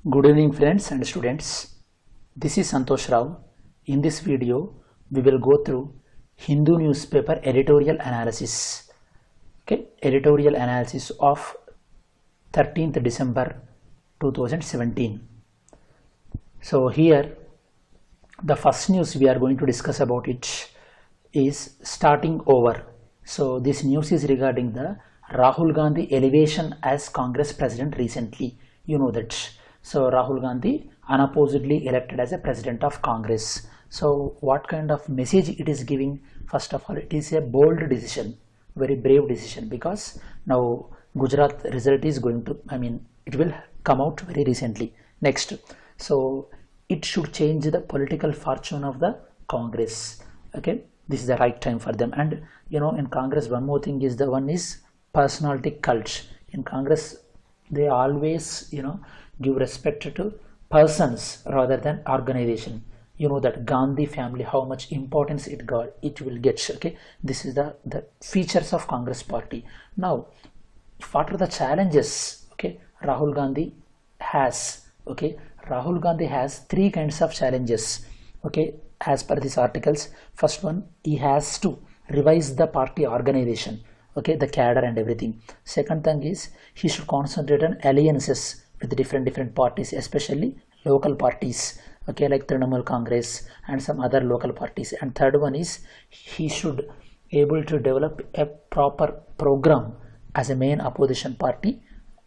Good evening friends and students. This is Santosh Rao. In this video, we will go through Hindu newspaper editorial analysis. Okay, editorial analysis of 13th December 2017. So here, the first news we are going to discuss about it is starting over. So this news is regarding the Rahul Gandhi elevation as Congress president recently. You know that. So Rahul Gandhi unopposedly elected as a president of Congress. So what kind of message it is giving? First of all, it is a bold decision, very brave decision, because now Gujarat result is going to, it will come out very recently. Next, so it should change the political fortune of the Congress. Okay, this is the right time for them. And in Congress, one more thing is personality cult. In Congress, they always give respect to persons rather than organization. You know that Gandhi family, how much importance it will get. Okay, this is the features of Congress party. Now, what are the challenges? Okay, Rahul Gandhi has three kinds of challenges. Okay, as per these articles, first one, he has to revise the party organization. Okay, the cadre and everything. Second thing is he should concentrate on alliances with different parties, especially local parties, okay, like Trinamool Congress and some other local parties. And third one is he should able to develop a proper program as a main opposition party,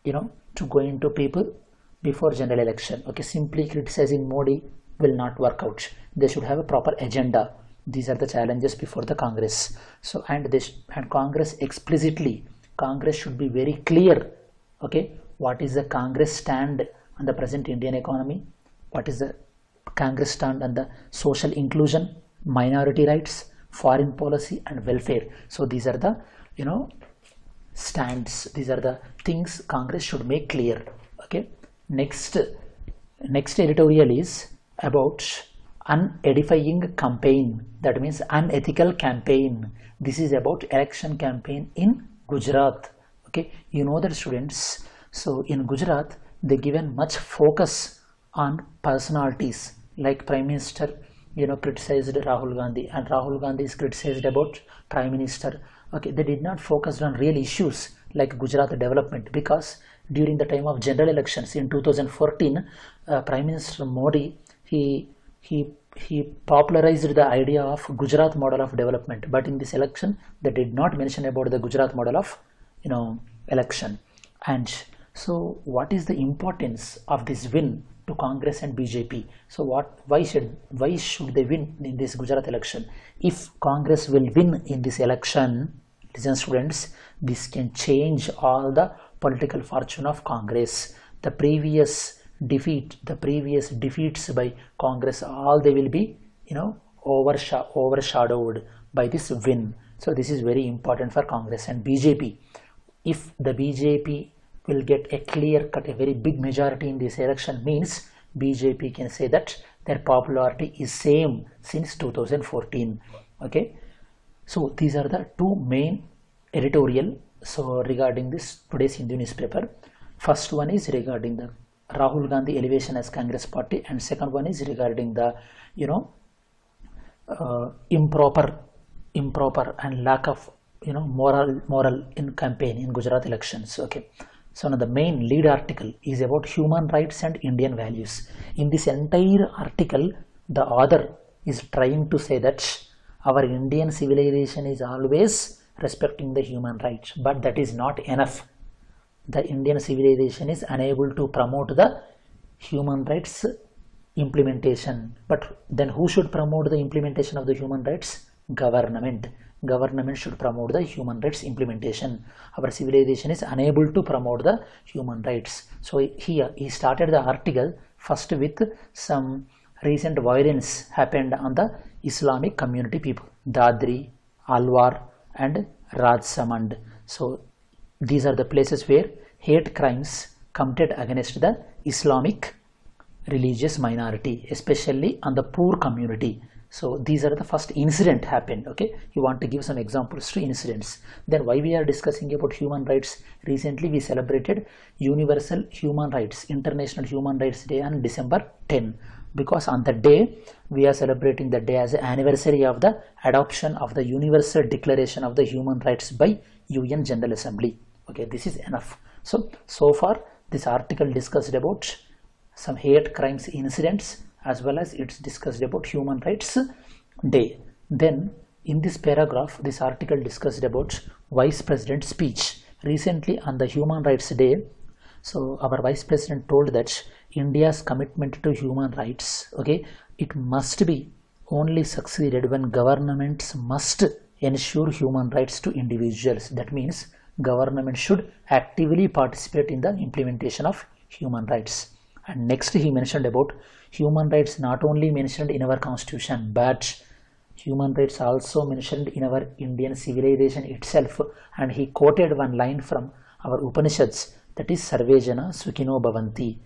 to go into people before general election. Okay, simply criticizing Modi will not work out. They should have a proper agenda. These are the challenges before the Congress. So and Congress explicitly, Congress should be very clear. Okay, what is the Congress stand on the present Indian economy? What is the Congress stand on the social inclusion, minority rights, foreign policy and welfare? So these are the stands. These are the things Congress should make clear. Okay. Next editorial is about unedifying campaign. That means unethical campaign. This is about election campaign in Gujarat. Okay, you know that, students. So in Gujarat, they given much focus on personalities, like Prime Minister, criticized Rahul Gandhi, and Rahul Gandhi is criticized about Prime Minister. Okay, they did not focus on real issues like Gujarat development, because during the time of general elections in 2014, Prime Minister Modi, he popularized the idea of Gujarat model of development, but in this election they did not mention about the Gujarat model of election. And so what is the importance of this win to Congress and BJP? So why should they win in this Gujarat election? If Congress will win in this election, listen students, this can change all the political fortune of Congress. The previous defeats by Congress, all they will be overshadowed by this win. So this is very important for Congress and BJP. If the BJP will get a clear cut, a very big majority in this election, means BJP can say that their popularity is same since 2014. Okay, so these are the two main editorial. So regarding this today's Hindu newspaper, first one is regarding the Rahul Gandhi elevation as Congress party, and second one is regarding the improper and lack of moral in campaign in Gujarat elections. Okay, so now the main lead article is about human rights and Indian values. In this entire article, the author is trying to say that our Indian civilization is always respecting the human rights, but that is not enough. The Indian civilization is unable to promote the human rights implementation. But then who should promote the implementation of the human rights? Government. Government should promote the human rights implementation. Our civilization is unable to promote the human rights. So here he started the article first with some recent violence happened on the Islamic community people, Dadri, Alwar and Rajsamand. So these are the places where hate crimes committed against the Islamic religious minority, especially on the poor community. So these are the first incident happened. Okay, you want to give some examples to incidents. Then why we are discussing about human rights? Recently we celebrated Universal Human Rights, International Human Rights Day on December 10, because on the day we are celebrating the day as an anniversary of the adoption of the Universal Declaration of the Human Rights by UN General Assembly. Okay, this is enough. So far this article discussed about some hate crimes incidents, as well as it's discussed about Human Rights Day. Then in this paragraph, this article discussed about Vice President's speech recently on the Human Rights Day. So our Vice President told that India's commitment to human rights, okay, it must be only succeeded when governments must ensure human rights to individuals. That means government should actively participate in the implementation of human rights. And next he mentioned about human rights not only mentioned in our constitution, but human rights also mentioned in our Indian civilization itself. And he quoted one line from our Upanishads, that is Sarve Jana Sukhino Bhavanti,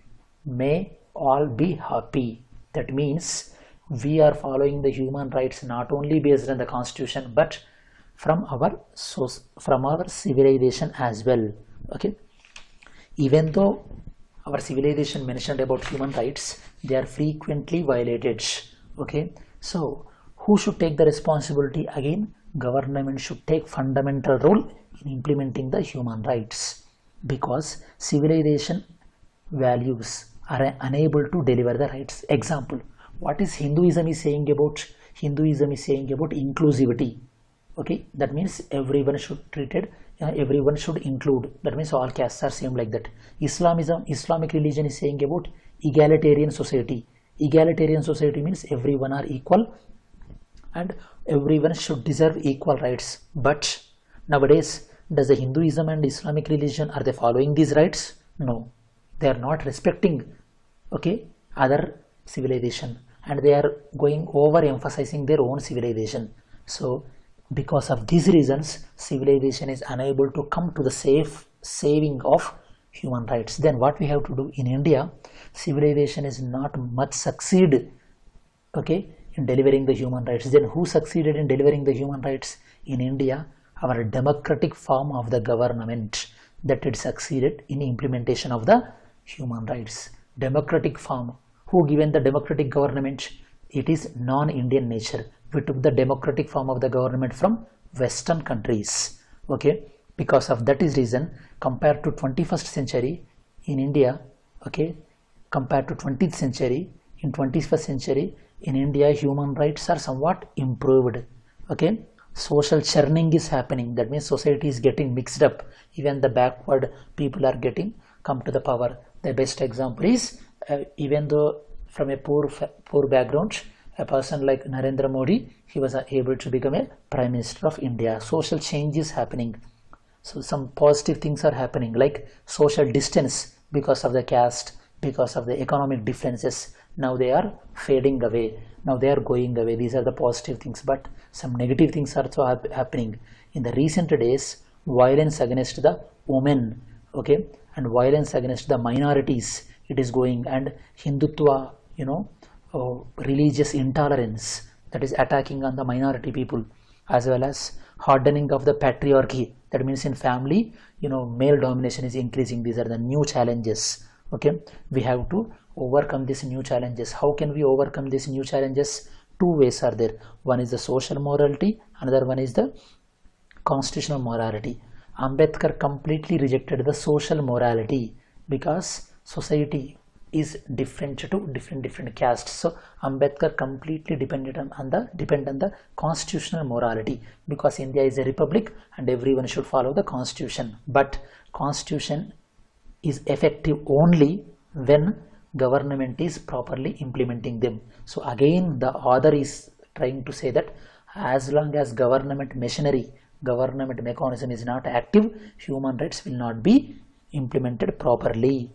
may all be happy. That means we are following the human rights not only based on the constitution, but from our civilization as well. Okay, even though our civilization mentioned about human rights, they are frequently violated. Okay, so who should take the responsibility? Again, government should take fundamental role in implementing the human rights, because civilization values are unable to deliver the rights. Example, what is Hinduism is saying about? Hinduism is saying about inclusivity. Okay, that means everyone should treated, everyone should include. That means all castes are same, like that. Islamic religion is saying about egalitarian society. Egalitarian society means everyone are equal and everyone should deserve equal rights. But nowadays, does the Hinduism and Islamic religion, are they following these rights? No, they are not respecting, okay, other civilization, and they are going over emphasizing their own civilization. So because of these reasons, civilization is unable to come to the saving of human rights. Then what we have to do in India? Civilization is not much succeed, okay, in delivering the human rights. Then who succeeded in delivering the human rights in India? Our democratic form of the government, that it succeeded in implementation of the human rights. Democratic form. Who given the democratic government? It is non-Indian nature. We took the democratic form of the government from Western countries. Okay, because of that is reason, compared to 21st century in India, okay, compared to 20th century, in 21st century in India, human rights are somewhat improved. Okay, social churning is happening. That means society is getting mixed up. Even the backward people are getting come to the power. The best example is even though from a poor background, a person like Narendra Modi, he was able to become a Prime Minister of India. Social change is happening. So some positive things are happening, like social distance because of the caste, because of the economic differences. Now they are fading away. Now they are going away. These are the positive things, but some negative things are also happening. In the recent days, violence against the women, okay, and violence against the minorities, it is going, and Hindutva, religious intolerance, that is attacking on the minority people, as well as hardening of the patriarchy. That means in family, male domination is increasing. These are the new challenges. Okay, we have to overcome these new challenges. How can we overcome these new challenges? Two ways are there. One is the social morality, another one is the constitutional morality. Ambedkar completely rejected the social morality because society is different to different castes. So Ambedkar completely depend on the constitutional morality, because India is a republic and everyone should follow the constitution. But constitution is effective only when government is properly implementing them. So again, the author is trying to say that as long as government machinery, government mechanism is not active, human rights will not be implemented properly.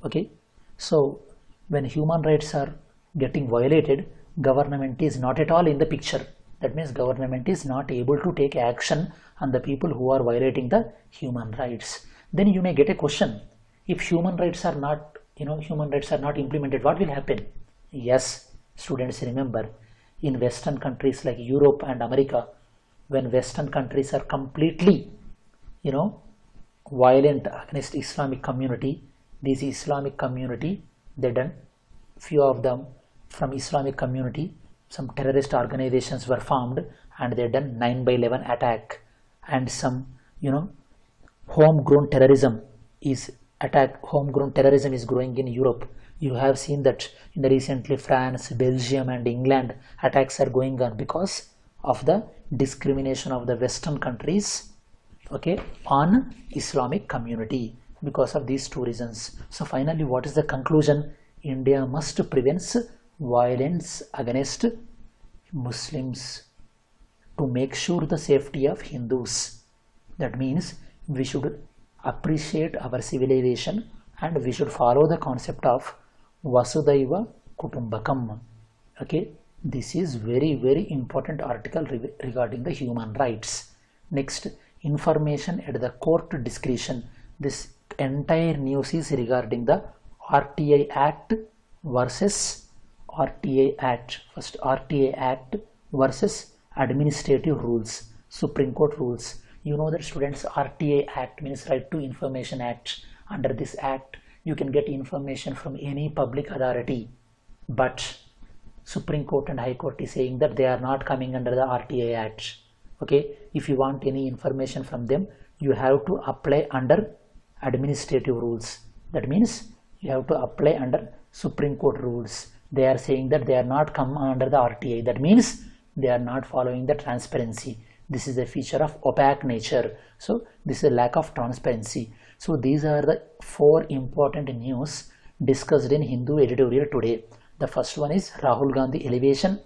Okay, so when human rights are getting violated, government is not at all in the picture. That means government is not able to take action on the people who are violating the human rights. Then you may get a question: if human rights are not implemented, what will happen? Yes, students, remember, in Western countries like Europe and America, when Western countries are completely, violent against Islamic community, this Islamic community, they done, few of them from Islamic community, some terrorist organizations were formed and they done 9/11 attack, and some homegrown terrorism is growing in Europe. You have seen that in the recently France, Belgium and England attacks are going on because of the discrimination of the Western countries, okay, on Islamic community, because of these two reasons. So finally, what is the conclusion? India must prevent violence against Muslims to make sure the safety of Hindus. That means we should appreciate our civilization and we should follow the concept of Vasudhaiva Kutumbakam. Okay, this is very important article regarding the human rights. Next, information at the court discretion. This entire news is regarding the RTI Act versus RTI Act. First, RTI Act versus administrative rules, Supreme Court rules. You know that students, RTI Act means Right to Information Act. Under this act, you can get information from any public authority, but Supreme Court and High Court is saying that they are not coming under the RTI Act. Okay, if you want any information from them, you have to apply under administrative rules. That means you have to apply under Supreme Court rules. They are saying that they are not come under the RTI. That means they are not following the transparency. This is a feature of opaque nature. So this is a lack of transparency. So these are the 4 important news discussed in Hindu editorial today. The first one is Rahul Gandhi elevation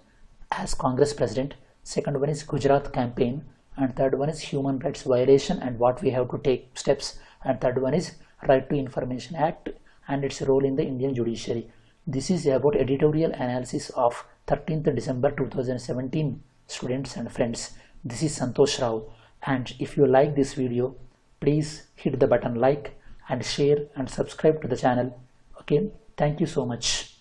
as Congress President. Second one is Gujarat campaign. And third one is human rights violation and what we have to take steps. And third one is Right to Information Act and its role in the Indian Judiciary. This is about editorial analysis of 13th December 2017, students and friends. This is Santosh Rao, and if you like this video, please hit the button like and share and subscribe to the channel. Okay, thank you so much.